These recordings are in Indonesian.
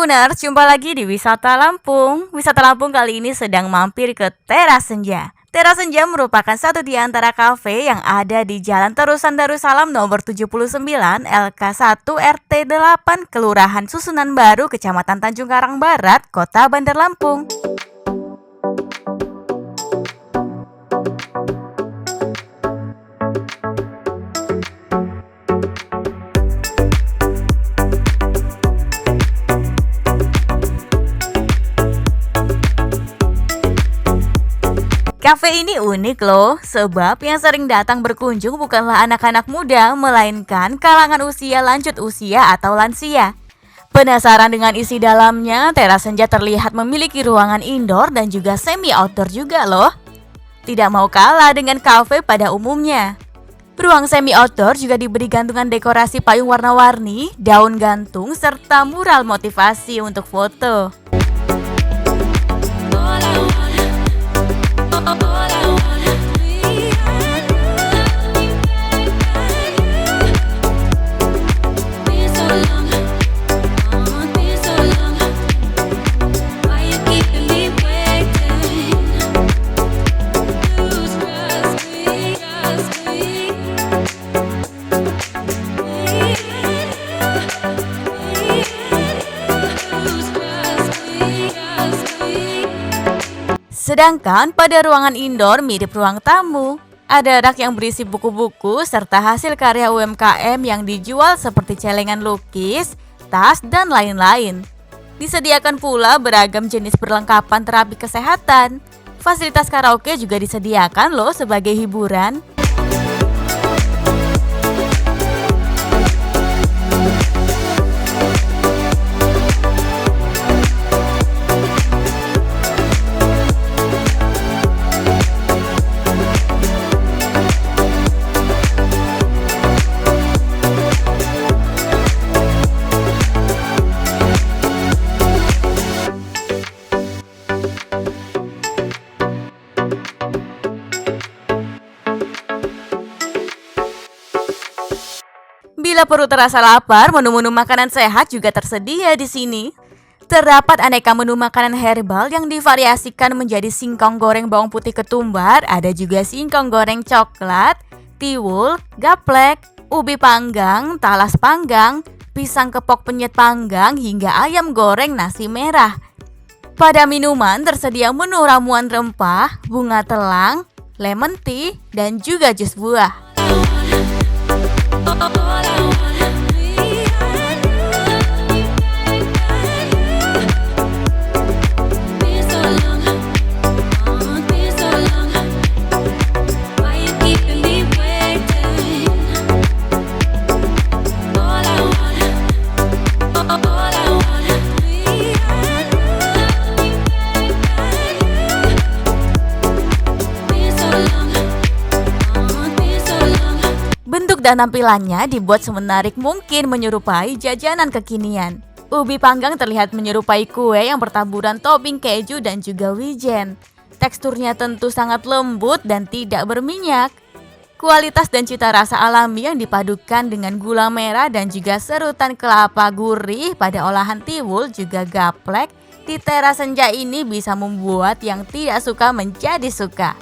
Tribuners, jumpa lagi di Wisata Lampung. Wisata Lampung kali ini sedang mampir ke Teras Senja. Teras Senja merupakan satu di antara kafe yang ada di Jalan Terusan Darussalam nomor 79 LK1 RT 8 Kelurahan Susunan Baru, Kecamatan Tanjung Karang Barat, Kota Bandar Lampung. Kafe ini unik loh, sebab yang sering datang berkunjung bukanlah anak-anak muda, melainkan kalangan usia lanjut usia atau lansia. Penasaran dengan isi dalamnya? Teras Senja terlihat memiliki ruangan indoor dan juga semi outdoor juga loh. Tidak mau kalah dengan kafe pada umumnya. Ruang semi outdoor juga diberi gantungan dekorasi payung warna-warni, daun gantung, serta mural motivasi untuk foto. Sedangkan pada ruangan indoor mirip ruang tamu, ada rak yang berisi buku-buku serta hasil karya UMKM yang dijual seperti celengan lukis, tas, dan lain-lain. Disediakan pula beragam jenis perlengkapan terapi kesehatan. Fasilitas karaoke juga disediakan loh sebagai hiburan. Bila perut terasa lapar, menu-menu makanan sehat juga tersedia di sini. Terdapat aneka menu makanan herbal yang divariasikan menjadi singkong goreng bawang putih ketumbar, ada juga singkong goreng coklat, tiwul, gaplek, ubi panggang, talas panggang, pisang kepok penyet panggang, hingga ayam goreng nasi merah. Pada minuman tersedia menu ramuan rempah, bunga telang, lemon tea, dan juga jus buah. Bentuk dan tampilannya dibuat semenarik mungkin menyerupai jajanan kekinian. Ubi panggang terlihat menyerupai kue yang bertaburan topping keju dan juga wijen. Teksturnya tentu sangat lembut dan tidak berminyak. Kualitas dan cita rasa alami yang dipadukan dengan gula merah dan juga serutan kelapa gurih pada olahan tiwul juga gaplek di Teras Senja ini bisa membuat yang tidak suka menjadi suka.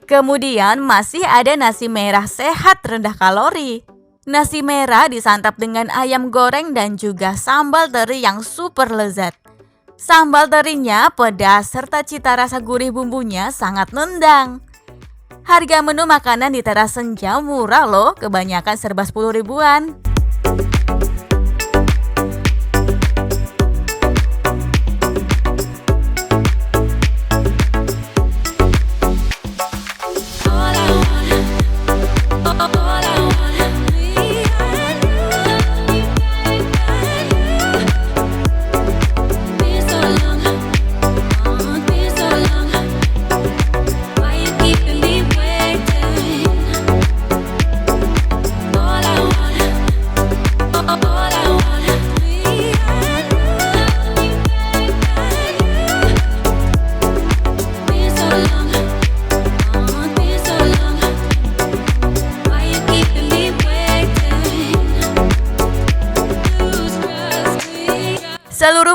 Kemudian masih ada nasi merah sehat rendah kalori. Nasi merah disantap dengan ayam goreng dan juga sambal teri yang super lezat. Sambal terinya pedas serta cita rasa gurih bumbunya sangat nendang. Harga menu makanan di Teras Senja murah loh, kebanyakan serba 10 ribuan.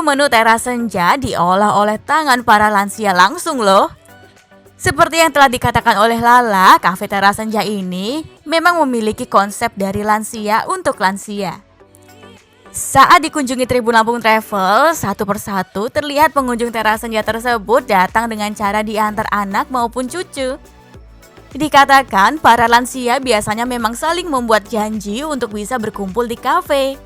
Menu teras senja diolah oleh tangan para lansia langsung loh. Seperti yang telah dikatakan oleh Lala, kafe teras senja ini memang memiliki konsep dari lansia untuk lansia. Saat dikunjungi Tribun Lampung Travel, satu persatu terlihat pengunjung teras senja tersebut datang dengan cara diantar anak maupun cucu. Dikatakan para lansia biasanya memang saling membuat janji untuk bisa berkumpul di kafe.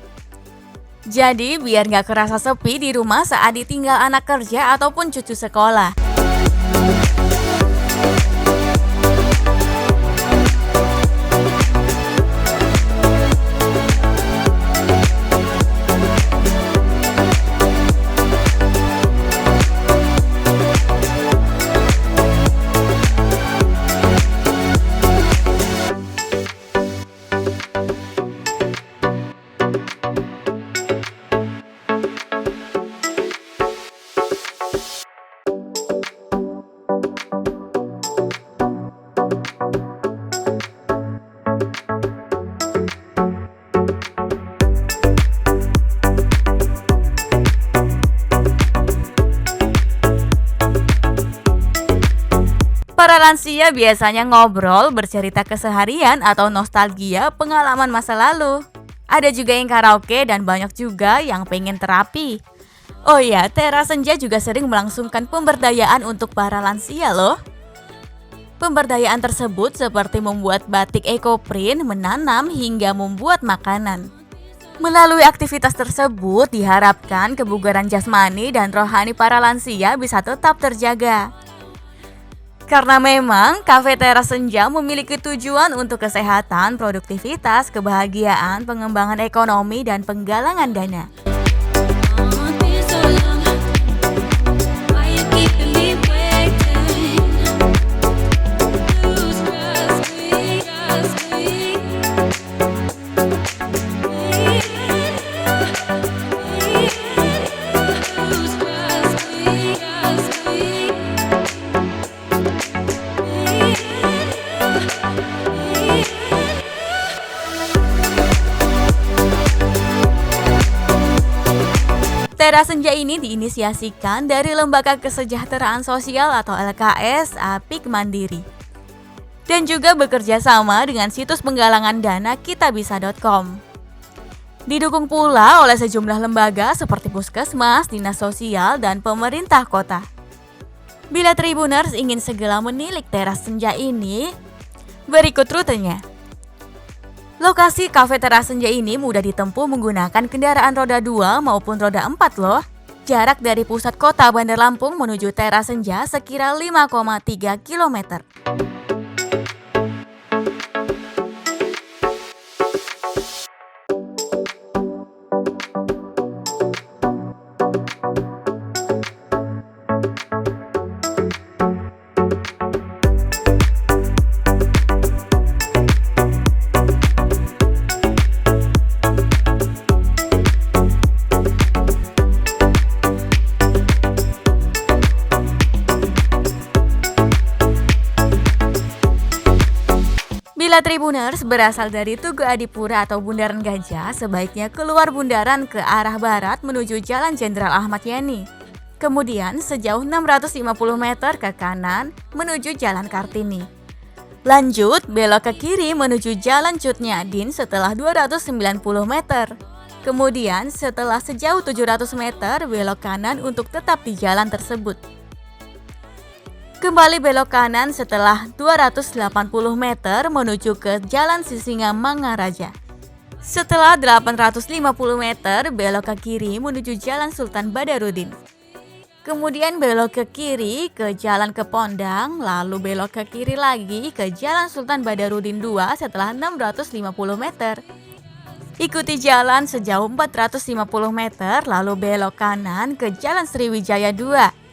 Jadi biar gak kerasa sepi di rumah saat ditinggal anak kerja ataupun cucu sekolah. Para lansia biasanya ngobrol, bercerita keseharian atau nostalgia pengalaman masa lalu. Ada juga yang karaoke dan banyak juga yang pengen terapi. Oh ya, teras senja juga sering melangsungkan pemberdayaan untuk para lansia loh. Pemberdayaan tersebut seperti membuat batik ekoprint, menanam hingga membuat makanan. Melalui aktivitas tersebut diharapkan kebugaran jasmani dan rohani para lansia bisa tetap terjaga. Karena memang kafe teras senja memiliki tujuan untuk kesehatan, produktivitas, kebahagiaan, pengembangan ekonomi, dan penggalangan dana. Teras senja ini diinisiasikan dari Lembaga Kesejahteraan Sosial atau LKS Apik Mandiri dan juga bekerja sama dengan situs penggalangan dana kitabisa.com. Didukung pula oleh sejumlah lembaga seperti Puskesmas, Dinas Sosial, dan pemerintah kota. Bila Tribuners ingin segera menilik teras senja ini, berikut rutenya. Lokasi kafe teras senja ini mudah ditempuh menggunakan kendaraan roda 2 maupun roda 4 loh. Jarak dari pusat kota Bandar Lampung menuju teras senja sekira 5,3 km. Bila Tribuners berasal dari Tugu Adipura atau Bundaran Gajah, sebaiknya keluar bundaran ke arah barat menuju Jalan Jenderal Ahmad Yani. Kemudian sejauh 650 meter ke kanan menuju Jalan Kartini. Lanjut belok ke kiri menuju Jalan Cut Nyadin setelah 290 meter. Kemudian setelah sejauh 700 meter belok kanan untuk tetap di jalan tersebut. Kembali belok kanan setelah 280 meter menuju ke Jalan Sisinga Mangaraja. Setelah 850 meter belok ke kiri menuju Jalan Sultan Badarudin. Kemudian belok ke kiri ke Jalan Kepondang, lalu belok ke kiri lagi ke Jalan Sultan Badarudin 2 setelah 650 meter. Ikuti jalan sejauh 450 meter lalu belok kanan ke Jalan Sriwijaya 2.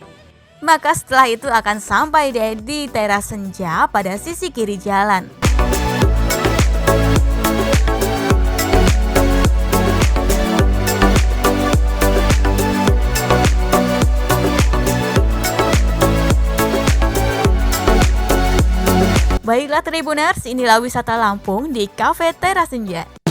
Maka setelah itu akan sampai deh di teras senja pada sisi kiri jalan. Baiklah Tribuners, inilah wisata Lampung di Cafe Teras Senja.